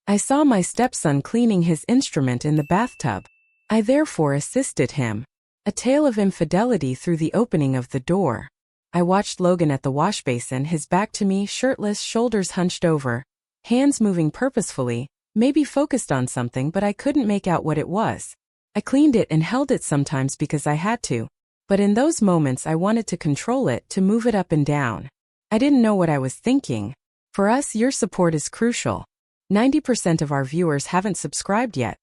I saw my stepson cleaning his instrument in the bathtub. I therefore assisted him. A tale of infidelity through the opening of the door. I watched Logan at the wash basin, his back to me, shirtless, shoulders hunched over, hands moving purposefully, maybe focused on something, but I couldn't make out what it was. I cleaned it and held it sometimes because I had to, but in those moments I wanted to control it, to move it up and down. I didn't know what I was thinking. For us, your support is crucial. 90% of our viewers haven't subscribed yet,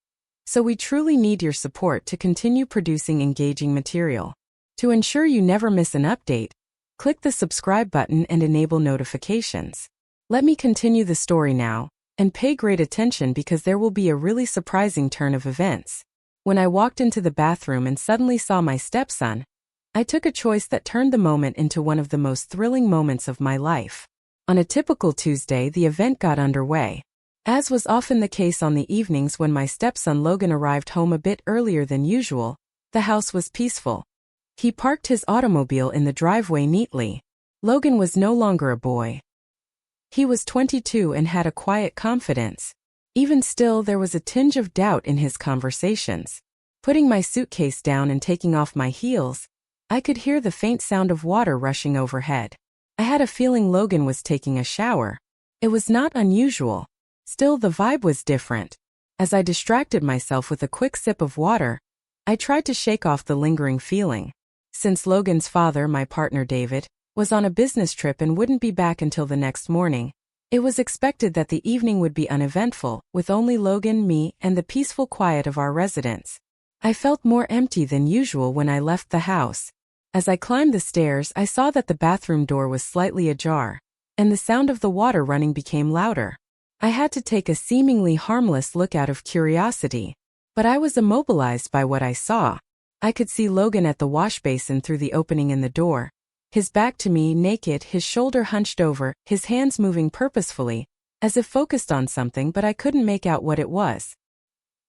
so we truly need your support to continue producing engaging material. To ensure you never miss an update, click the subscribe button and enable notifications. Let me continue the story now, and pay great attention because there will be a really surprising turn of events. When I walked into the bathroom and suddenly saw my stepson, I took a choice that turned the moment into one of the most thrilling moments of my life. On a typical Tuesday, the event got underway. As was often the case on the evenings when my stepson Logan arrived home a bit earlier than usual, the house was peaceful. He parked his automobile in the driveway neatly. Logan was no longer a boy. He was 22 and had a quiet confidence. Even still, there was a tinge of doubt in his conversations. Putting my suitcase down and taking off my heels, I could hear the faint sound of water rushing overhead. I had a feeling Logan was taking a shower. It was not unusual. Still, the vibe was different. As I distracted myself with a quick sip of water, I tried to shake off the lingering feeling. Since Logan's father, my partner David, was on a business trip and wouldn't be back until the next morning, it was expected that the evening would be uneventful, with only Logan, me, and the peaceful quiet of our residence. I felt more empty than usual when I left the house. As I climbed the stairs, I saw that the bathroom door was slightly ajar, and the sound of the water running became louder. I had to take a seemingly harmless look out of curiosity, but I was immobilized by what I saw. I could see Logan at the wash basin through the opening in the door, his back to me, naked, his shoulder hunched over, his hands moving purposefully, as if focused on something, but I couldn't make out what it was.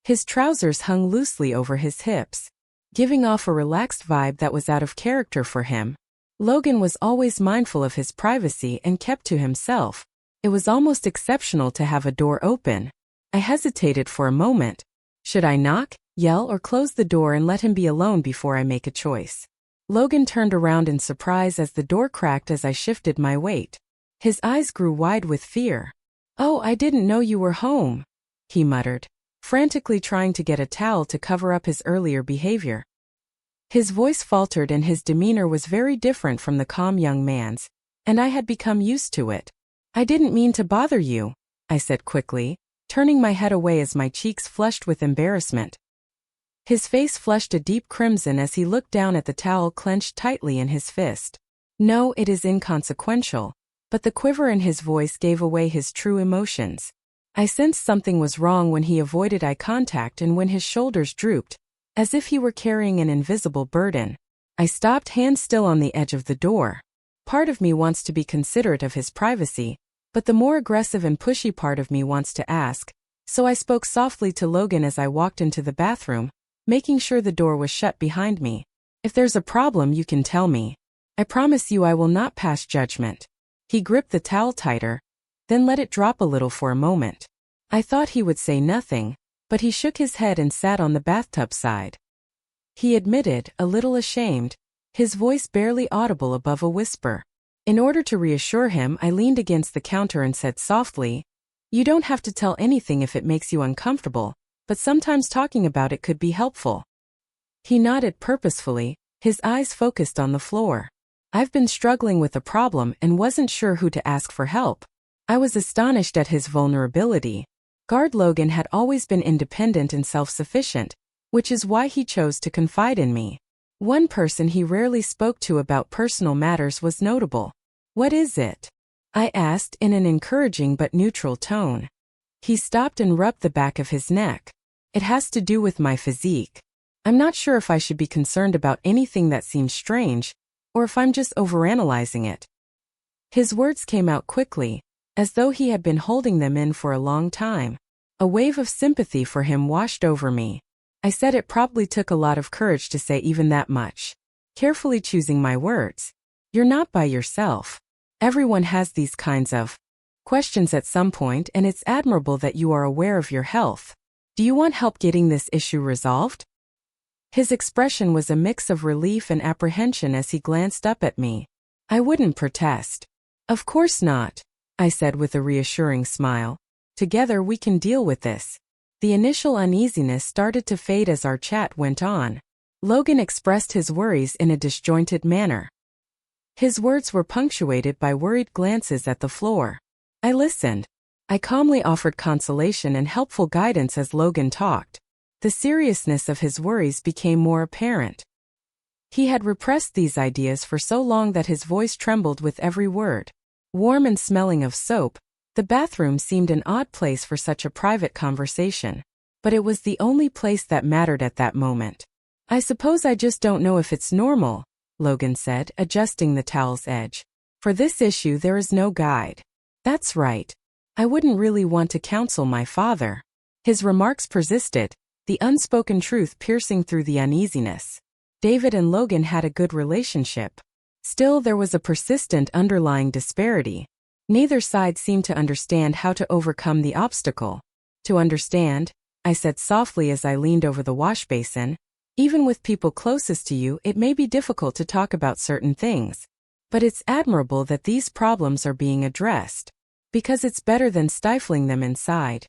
His trousers hung loosely over his hips, giving off a relaxed vibe that was out of character for him. Logan was always mindful of his privacy and kept to himself. It was almost exceptional to have a door open. I hesitated for a moment. Should I knock, yell, or close the door and let him be alone before I make a choice? Logan turned around in surprise as the door cracked as I shifted my weight. His eyes grew wide with fear. "Oh, I didn't know you were home," he muttered, frantically trying to get a towel to cover up his earlier behavior. His voice faltered and his demeanor was very different from the calm young man's, and I had become used to it. "I didn't mean to bother you," I said quickly, turning my head away as my cheeks flushed with embarrassment. His face flushed a deep crimson as he looked down at the towel clenched tightly in his fist. "No, it is inconsequential," but the quiver in his voice gave away his true emotions. I sensed something was wrong when he avoided eye contact and when his shoulders drooped, as if he were carrying an invisible burden. I stopped, hands still on the edge of the door. Part of me wants to be considerate of his privacy, but the more aggressive and pushy part of me wants to ask, so I spoke softly to Logan as I walked into the bathroom, making sure the door was shut behind me. "If there's a problem, you can tell me. I promise you I will not pass judgment." He gripped the towel tighter, then let it drop a little for a moment. I thought he would say nothing, but he shook his head and sat on the bathtub side. He admitted, a little ashamed, his voice barely audible above a whisper. In order to reassure him, I leaned against the counter and said softly, "You don't have to tell anything if it makes you uncomfortable, but sometimes talking about it could be helpful." He nodded purposefully, his eyes focused on the floor. I've been struggling with a problem and wasn't sure who to ask for help. I was astonished at his vulnerability. Guard Logan had always been independent and self-sufficient, which is why he chose to confide in me. One person he rarely spoke to about personal matters was notable. "What is it?" I asked in an encouraging but neutral tone. He stopped and rubbed the back of his neck. "It has to do with my physique. I'm not sure if I should be concerned about anything that seems strange, or if I'm just overanalyzing it." His words came out quickly, as though he had been holding them in for a long time. A wave of sympathy for him washed over me. I said it probably took a lot of courage to say even that much. Carefully choosing my words. "You're not by yourself. Everyone has these kinds of questions at some point, and it's admirable that you are aware of your health. Do you want help getting this issue resolved? His expression was a mix of relief and apprehension as he glanced up at me. I wouldn't protest. Of course not, I said with a reassuring smile. Together we can deal with this. The initial uneasiness started to fade as our chat went on. Logan expressed his worries in a disjointed manner. His words were punctuated by worried glances at the floor. I listened. I calmly offered consolation and helpful guidance as Logan talked. The seriousness of his worries became more apparent. He had repressed these ideas for so long that his voice trembled with every word. Warm and smelling of soap, the bathroom seemed an odd place for such a private conversation. But it was the only place that mattered at that moment. I suppose I just don't know if it's normal, Logan said, adjusting the towel's edge. For this issue there is no guide. That's right. I wouldn't really want to counsel my father. His remarks persisted, the unspoken truth piercing through the uneasiness. David and Logan had a good relationship. Still, there was a persistent underlying disparity. Neither side seemed to understand how to overcome the obstacle. To understand, I said softly as I leaned over the wash basin, even with people closest to you, it may be difficult to talk about certain things. But it's admirable that these problems are being addressed. Because it's better than stifling them inside.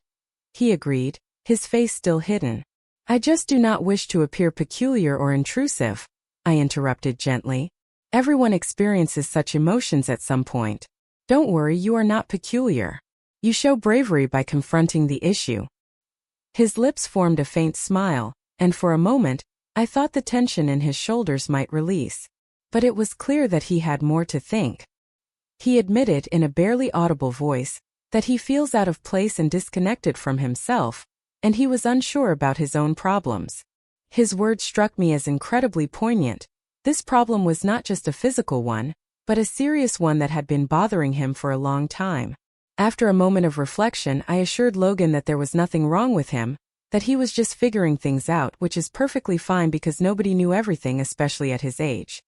He agreed, his face still hidden. I just do not wish to appear peculiar or intrusive, I interrupted gently. Everyone experiences such emotions at some point. Don't worry, you are not peculiar. You show bravery by confronting the issue. His lips formed a faint smile, and for a moment, I thought the tension in his shoulders might release. But it was clear that he had more to think. He admitted in a barely audible voice that he feels out of place and disconnected from himself, and he was unsure about his own problems. His words struck me as incredibly poignant. This problem was not just a physical one, but a serious one that had been bothering him for a long time. After a moment of reflection, I assured Logan that there was nothing wrong with him, that he was just figuring things out, which is perfectly fine because nobody knew everything, especially at his age.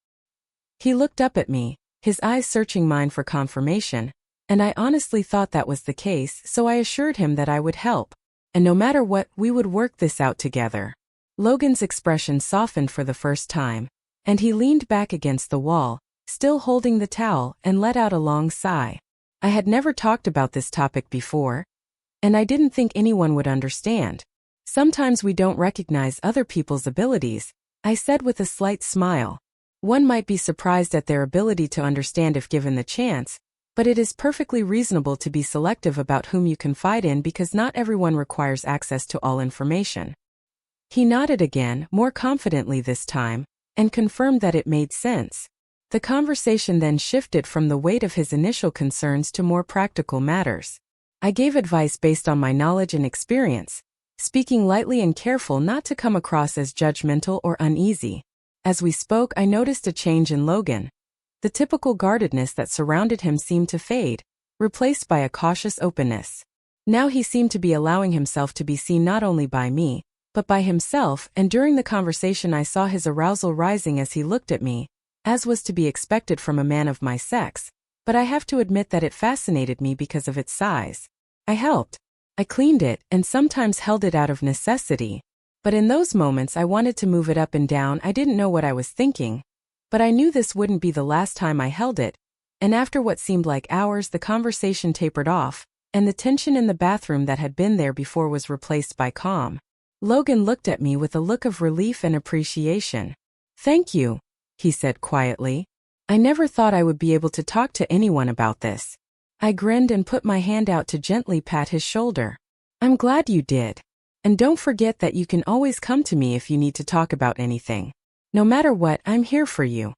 He looked up at me, his eyes searching mine for confirmation, and I honestly thought that was the case, so I assured him that I would help, and no matter what, we would work this out together. Logan's expression softened for the first time, and he leaned back against the wall, still holding the towel, and let out a long sigh. I had never talked about this topic before, and I didn't think anyone would understand. Sometimes we don't recognize other people's abilities, I said with a slight smile. One might be surprised at their ability to understand if given the chance, but it is perfectly reasonable to be selective about whom you confide in because not everyone requires access to all information. He nodded again, more confidently this time, and confirmed that it made sense. The conversation then shifted from the weight of his initial concerns to more practical matters. I gave advice based on my knowledge and experience, speaking lightly and careful not to come across as judgmental or uneasy. As we spoke, I noticed a change in Logan. The typical guardedness that surrounded him seemed to fade, replaced by a cautious openness. Now he seemed to be allowing himself to be seen not only by me, but by himself, and during the conversation I saw his arousal rising as he looked at me, as was to be expected from a man of my sex, but I have to admit that it fascinated me because of its size. I helped. I cleaned it, and sometimes held it out of necessity. But in those moments I wanted to move it up and down. I didn't know what I was thinking, but I knew this wouldn't be the last time I held it, and after what seemed like hours the conversation tapered off, and the tension in the bathroom that had been there before was replaced by calm. Logan looked at me with a look of relief and appreciation. "Thank you," he said quietly. "I never thought I would be able to talk to anyone about this." I grinned and put my hand out to gently pat his shoulder. "I'm glad you did. And don't forget that you can always come to me if you need to talk about anything. No matter what, I'm here for you."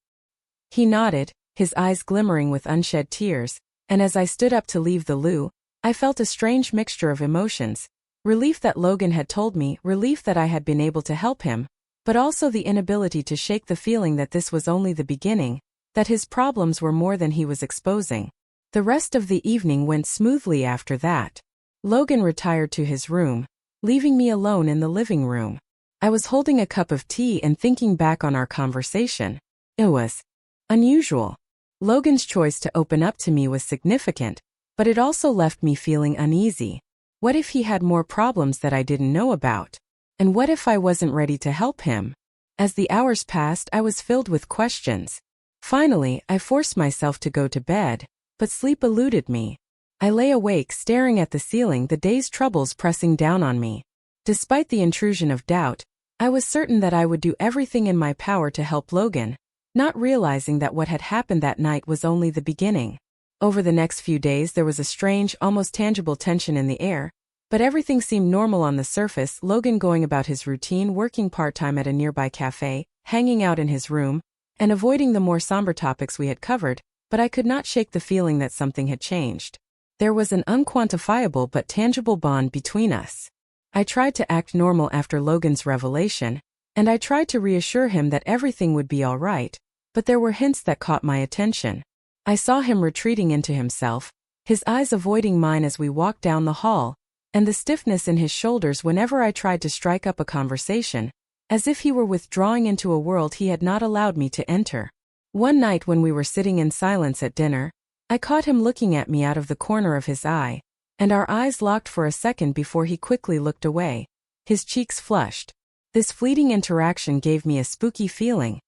He nodded, his eyes glimmering with unshed tears, and as I stood up to leave the loo, I felt a strange mixture of emotions. Relief that Logan had told me, relief that I had been able to help him, but also the inability to shake the feeling that this was only the beginning, that his problems were more than he was exposing. The rest of the evening went smoothly after that. Logan retired to his room, leaving me alone in the living room. I was holding a cup of tea and thinking back on our conversation. It was unusual. Logan's choice to open up to me was significant, But it also left me feeling uneasy. What if he had more problems that I didn't know about? And what if I wasn't ready to help him? As the hours passed, I was filled with questions. Finally, I forced myself to go to bed, but sleep eluded me. I lay awake staring at the ceiling, the day's troubles pressing down on me. Despite the intrusion of doubt, I was certain that I would do everything in my power to help Logan, not realizing that what had happened that night was only the beginning. Over the next few days there was a strange, almost tangible tension in the air, but everything seemed normal on the surface. Logan going about his routine, working part-time at a nearby cafe, hanging out in his room, and avoiding the more somber topics we had covered, but I could not shake the feeling that something had changed. There was an unquantifiable but tangible bond between us. I tried to act normal after Logan's revelation, and I tried to reassure him that everything would be all right, but there were hints that caught my attention. I saw him retreating into himself, his eyes avoiding mine as we walked down the hall, and the stiffness in his shoulders whenever I tried to strike up a conversation, as if he were withdrawing into a world he had not allowed me to enter. One night when we were sitting in silence at dinner, I caught him looking at me out of the corner of his eye, and our eyes locked for a second before he quickly looked away, his cheeks flushed. This fleeting interaction gave me a spooky feeling,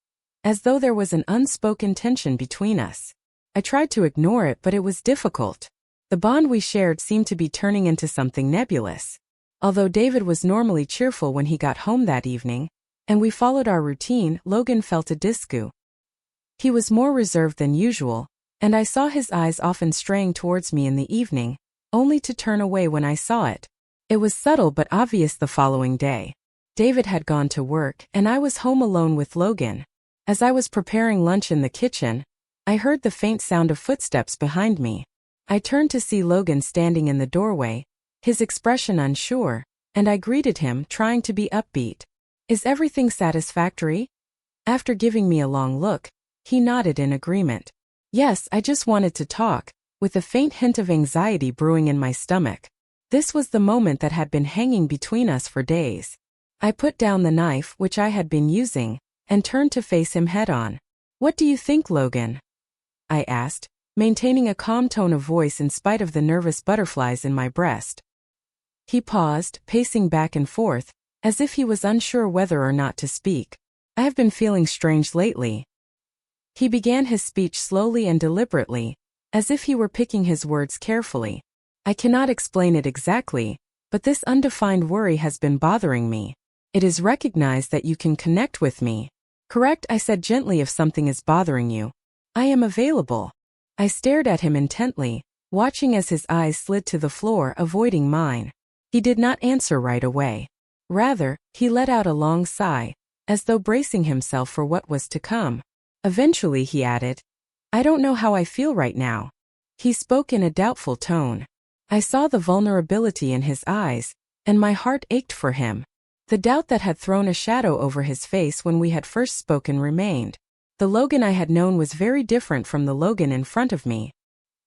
as though there was an unspoken tension between us. I tried to ignore it, but it was difficult. The bond we shared seemed to be turning into something nebulous. Although David was normally cheerful when he got home that evening, and we followed our routine, Logan felt a disco. He was more reserved than usual, and I saw his eyes often straying towards me in the evening, only to turn away when I saw it. It was subtle but obvious the following day. David had gone to work, and I was home alone with Logan. As I was preparing lunch in the kitchen, I heard the faint sound of footsteps behind me. I turned to see Logan standing in the doorway, his expression unsure, and I greeted him, trying to be upbeat. "Is everything satisfactory?" After giving me a long look, he nodded in agreement. "Yes, I just wanted to talk," with a faint hint of anxiety brewing in my stomach. This was the moment that had been hanging between us for days. I put down the knife, which I had been using, and turned to face him head-on. "What do you think, Logan?" I asked, maintaining a calm tone of voice in spite of the nervous butterflies in my breast. He paused, pacing back and forth, as if he was unsure whether or not to speak. "I have been feeling strange lately." He began his speech slowly and deliberately, as if he were picking his words carefully. "I cannot explain it exactly, but this undefined worry has been bothering me. It is recognized that you can connect with me. Correct?" I said gently. "If something is bothering you, I am available." I stared at him intently, watching as his eyes slid to the floor, avoiding mine. He did not answer right away. Rather, he let out a long sigh, as though bracing himself for what was to come. Eventually he added, "I don't know how I feel right now." He spoke in a doubtful tone. I saw the vulnerability in his eyes, and my heart ached for him. The doubt that had thrown a shadow over his face when we had first spoken remained. The Logan I had known was very different from the Logan in front of me.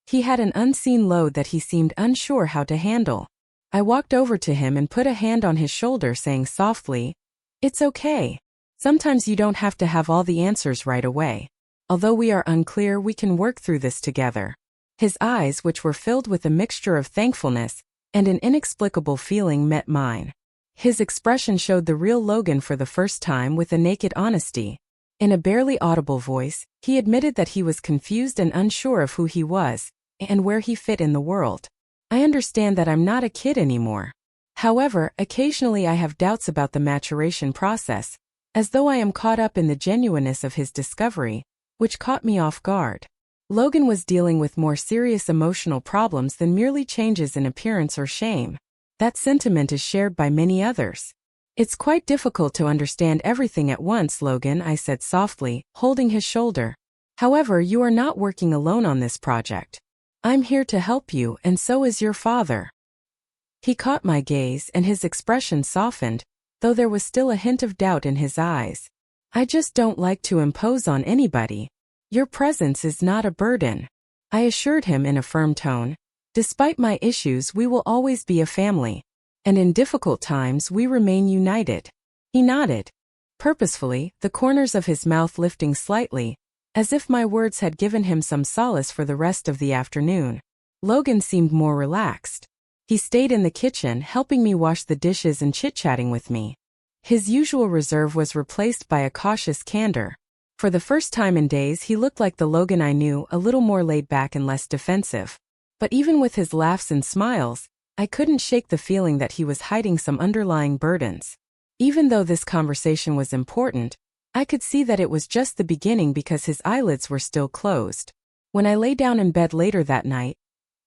He had an unseen load that he seemed unsure how to handle. I walked over to him and put a hand on his shoulder, saying softly, "It's okay. Sometimes you don't have to have all the answers right away. Although we are unclear, we can work through this together." His eyes, which were filled with a mixture of thankfulness and an inexplicable feeling, met mine. His expression showed the real Logan for the first time, with a naked honesty. In a barely audible voice, he admitted that he was confused and unsure of who he was and where he fit in the world. "I understand that I'm not a kid anymore. However, occasionally I have doubts about the maturation process, as though I am caught up in the genuineness of his discovery, which caught me off guard." Logan was dealing with more serious emotional problems than merely changes in appearance or shame. That sentiment is shared by many others. "It's quite difficult to understand everything at once, Logan," I said softly, holding his shoulder. "However, you are not working alone on this project. I'm here to help you, and so is your father." He caught my gaze, and his expression softened, though there was still a hint of doubt in his eyes. "I just don't like to impose on anybody. Your presence is not a burden," I assured him in a firm tone. "Despite my issues, we will always be a family. And in difficult times, we remain united." He nodded, purposefully, the corners of his mouth lifting slightly, as if my words had given him some solace for the rest of the afternoon. Logan seemed more relaxed. He stayed in the kitchen, helping me wash the dishes and chit-chatting with me. His usual reserve was replaced by a cautious candor. For the first time in days, he looked like the Logan I knew, a little more laid back and less defensive. But even with his laughs and smiles, I couldn't shake the feeling that he was hiding some underlying burdens. Even though this conversation was important, I could see that it was just the beginning because his eyelids were still closed. When I lay down in bed later that night,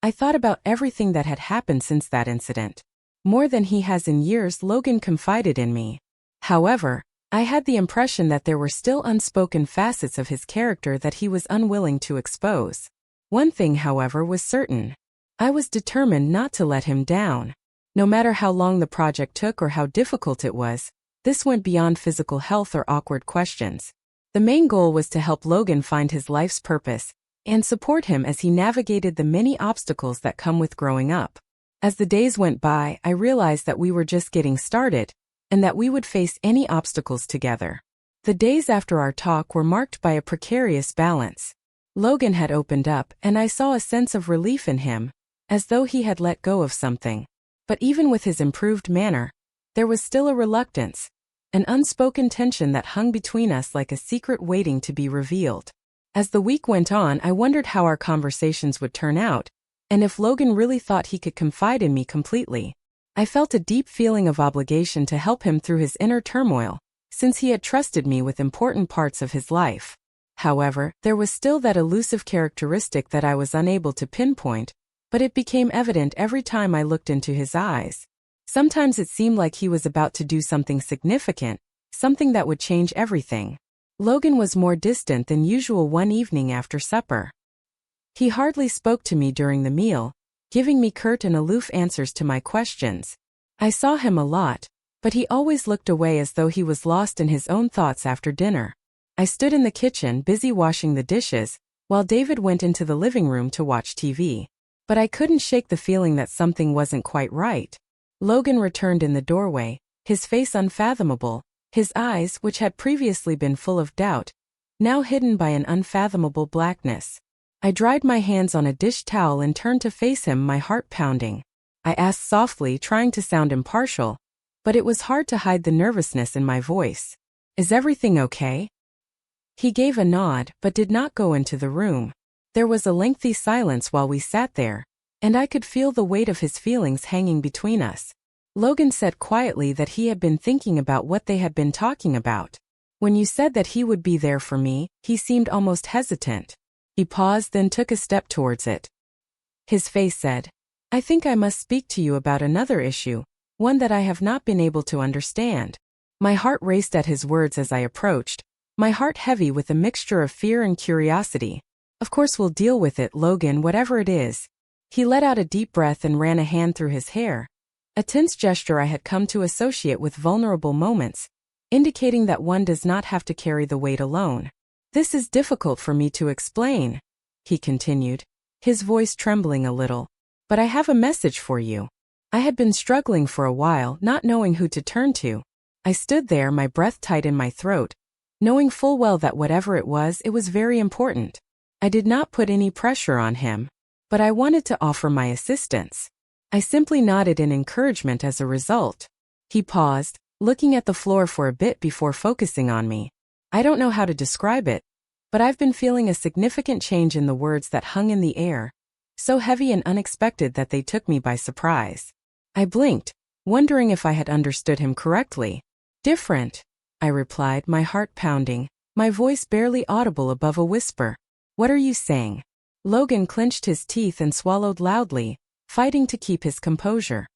I thought about everything that had happened since that incident. More than he has in years, Logan confided in me. However, I had the impression that there were still unspoken facets of his character that he was unwilling to expose. One thing, however, was certain. I was determined not to let him down. No matter how long the project took or how difficult it was, this went beyond physical health or awkward questions. The main goal was to help Logan find his life's purpose and support him as he navigated the many obstacles that come with growing up. As the days went by, I realized that we were just getting started, and that we would face any obstacles together. The days after our talk were marked by a precarious balance. Logan had opened up, and I saw a sense of relief in him, as though he had let go of something. But even with his improved manner, there was still a reluctance, an unspoken tension that hung between us like a secret waiting to be revealed. As the week went on, I wondered how our conversations would turn out, and if Logan really thought he could confide in me completely. I felt a deep feeling of obligation to help him through his inner turmoil, since he had trusted me with important parts of his life. However, there was still that elusive characteristic that I was unable to pinpoint, but it became evident every time I looked into his eyes. Sometimes it seemed like he was about to do something significant, something that would change everything. Logan was more distant than usual one evening after supper. He hardly spoke to me during the meal, giving me curt and aloof answers to my questions. I saw him a lot, but he always looked away as though he was lost in his own thoughts after dinner. I stood in the kitchen busy washing the dishes, while David went into the living room to watch TV. But I couldn't shake the feeling that something wasn't quite right. Logan returned in the doorway, his face unfathomable, his eyes, which had previously been full of doubt, now hidden by an unfathomable blackness. I dried my hands on a dish towel and turned to face him, my heart pounding. I asked softly, trying to sound impartial, but it was hard to hide the nervousness in my voice. "Is everything okay?" He gave a nod, but did not go into the room. There was a lengthy silence while we sat there, and I could feel the weight of his feelings hanging between us. Logan said quietly that he had been thinking about what they had been talking about. "When you said that he would be there for me," he seemed almost hesitant. He paused, then took a step towards it. His face said, "I think I must speak to you about another issue, one that I have not been able to understand." My heart raced at his words as I approached, my heart heavy with a mixture of fear and curiosity. "Of course we'll deal with it, Logan, whatever it is." He let out a deep breath and ran a hand through his hair, a tense gesture I had come to associate with vulnerable moments, indicating that one does not have to carry the weight alone. "This is difficult for me to explain," he continued, his voice trembling a little. "But I have a message for you." I had been struggling for a while, not knowing who to turn to. I stood there, my breath tight in my throat, knowing full well that whatever it was very important. I did not put any pressure on him, but I wanted to offer my assistance. I simply nodded in encouragement as a result. He paused, looking at the floor for a bit before focusing on me. "I don't know how to describe it, but I've been feeling a significant change in the words that hung in the air, so heavy and unexpected that they took me by surprise." I blinked, wondering if I had understood him correctly. "Different," I replied, my heart pounding, my voice barely audible above a whisper. "What are you saying?" Logan clenched his teeth and swallowed loudly, fighting to keep his composure.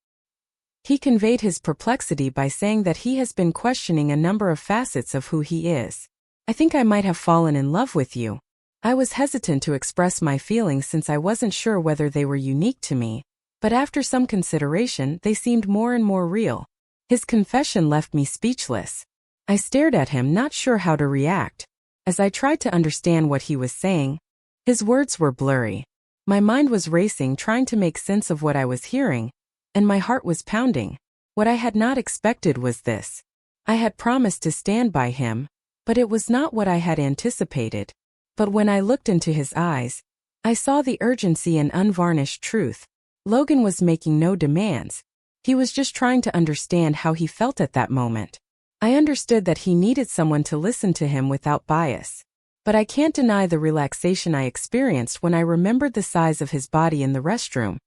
He conveyed his perplexity by saying that he has been questioning a number of facets of who he is. "I think I might have fallen in love with you." I was hesitant to express my feelings since I wasn't sure whether they were unique to me, but after some consideration they seemed more and more real. His confession left me speechless. I stared at him, not sure how to react. As I tried to understand what he was saying, his words were blurry. My mind was racing, trying to make sense of what I was hearing, and my heart was pounding. What I had not expected was this. I had promised to stand by him, but it was not what I had anticipated. But when I looked into his eyes, I saw the urgency and unvarnished truth. Logan was making no demands. He was just trying to understand how he felt at that moment. I understood that he needed someone to listen to him without bias. But I can't deny the relaxation I experienced when I remembered the size of his body in the restroom.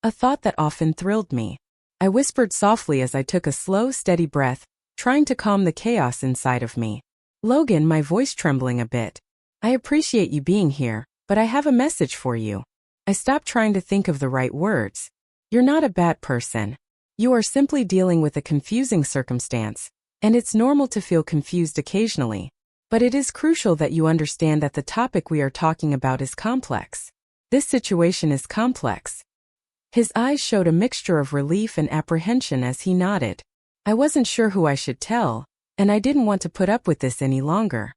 A thought that often thrilled me. I whispered softly as I took a slow, steady breath, trying to calm the chaos inside of me. Logan, my voice trembling a bit. I appreciate you being here, but I have a message for you. I stopped trying to think of the right words. You're not a bad person. You are simply dealing with a confusing circumstance, and it's normal to feel confused occasionally. But it is crucial that you understand that the topic we are talking about is complex. This situation is complex. His eyes showed a mixture of relief and apprehension as he nodded. I wasn't sure who I should tell, and I didn't want to put up with this any longer.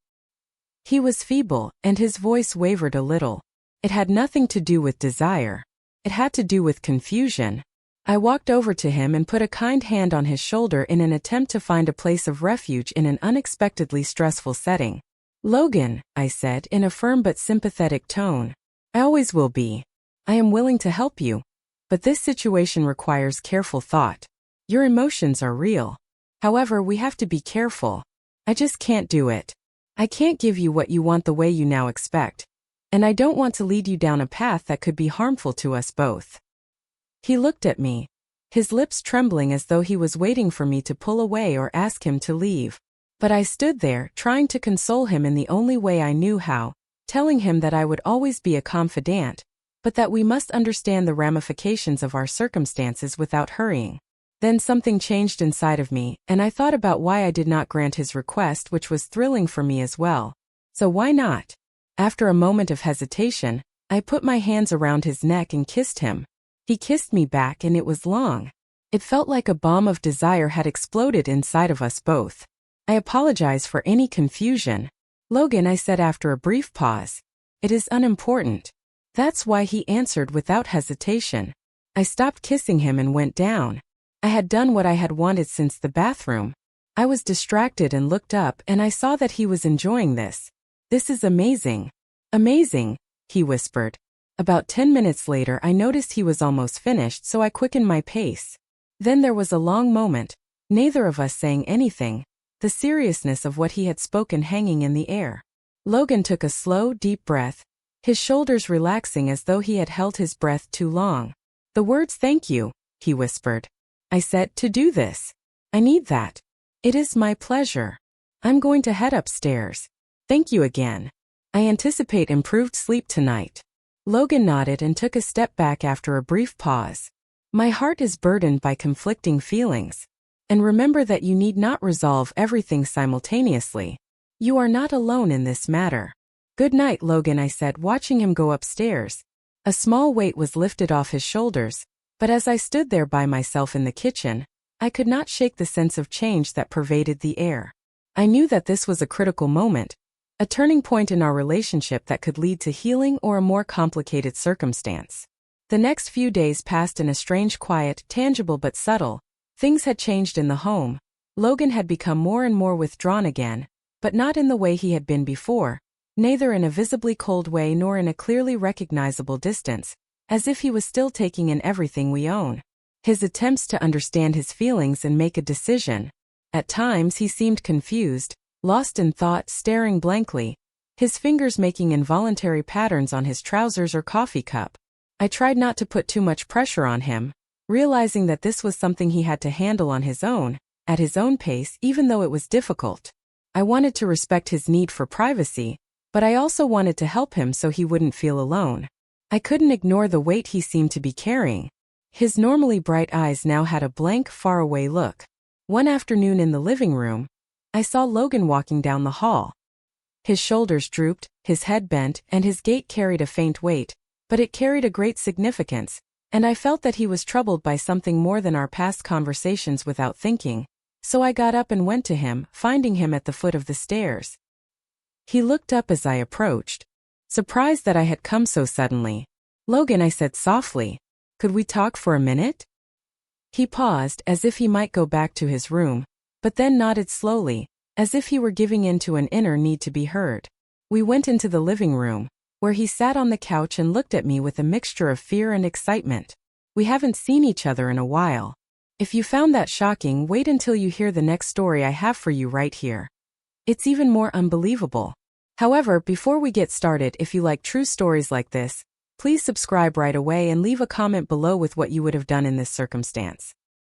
He was feeble, and his voice wavered a little. It had nothing to do with desire. It had to do with confusion. I walked over to him and put a kind hand on his shoulder in an attempt to find a place of refuge in an unexpectedly stressful setting. Logan, I said in a firm but sympathetic tone. I always will be. I am willing to help you. But this situation requires careful thought. Your emotions are real. However, we have to be careful. I just can't do it. I can't give you what you want the way you now expect. And I don't want to lead you down a path that could be harmful to us both. He looked at me, his lips trembling as though he was waiting for me to pull away or ask him to leave. But I stood there, trying to console him in the only way I knew how, telling him that I would always be a confidant, but that we must understand the ramifications of our circumstances without hurrying. Then something changed inside of me, and I thought about why I did not grant his request, which was thrilling for me as well. So why not? After a moment of hesitation, I put my hands around his neck and kissed him. He kissed me back, and it was long. It felt like a bomb of desire had exploded inside of us both. I apologize for any confusion. Logan, I said after a brief pause. It is unimportant. That's why, he answered without hesitation. I stopped kissing him and went down. I had done what I had wanted since the bathroom. I was distracted and looked up, and I saw that he was enjoying this. This is amazing. Amazing, he whispered. About 10 minutes later, I noticed he was almost finished, so I quickened my pace. Then there was a long moment, neither of us saying anything, the seriousness of what he had spoken hanging in the air. Logan took a slow, deep breath, his shoulders relaxing as though he had held his breath too long. The words "thank you," he whispered. I said, "To do this. I need that." "It is my pleasure. I'm going to head upstairs. Thank you again. I anticipate improved sleep tonight." Logan nodded and took a step back after a brief pause. My heart is burdened by conflicting feelings. And remember that you need not resolve everything simultaneously. You are not alone in this matter. "Good night, Logan," I said, watching him go upstairs. A small weight was lifted off his shoulders, but as I stood there by myself in the kitchen, I could not shake the sense of change that pervaded the air. I knew that this was a critical moment, a turning point in our relationship that could lead to healing or a more complicated circumstance. The next few days passed in a strange quiet, tangible but subtle. Things had changed in the home. Logan had become more and more withdrawn again, but not in the way he had been before, neither in a visibly cold way nor in a clearly recognizable distance, as if he was still taking in everything we own. His attempts to understand his feelings and make a decision. At times he seemed confused, lost in thought, staring blankly, his fingers making involuntary patterns on his trousers or coffee cup. I tried not to put too much pressure on him, realizing that this was something he had to handle on his own, at his own pace, even though it was difficult. I wanted to respect his need for privacy, but I also wanted to help him so he wouldn't feel alone. I couldn't ignore the weight he seemed to be carrying. His normally bright eyes now had a blank, faraway look. One afternoon in the living room, I saw Logan walking down the hall. His shoulders drooped, his head bent, and his gait carried a faint weight, but it carried a great significance, and I felt that he was troubled by something more than our past conversations without thinking. So I got up and went to him, finding him at the foot of the stairs. He looked up as I approached, surprised that I had come so suddenly. "Logan," I said softly, "could we talk for a minute?" He paused, as if he might go back to his room, but then nodded slowly, as if he were giving in to an inner need to be heard. We went into the living room. where he sat on the couch and looked at me with a mixture of fear and excitement. We haven't seen each other in a while. If you found that shocking, wait until you hear the next story I have for you right here. It's even more unbelievable. However, before we get started, if you like true stories like this, please subscribe right away and leave a comment below with what you would have done in this circumstance.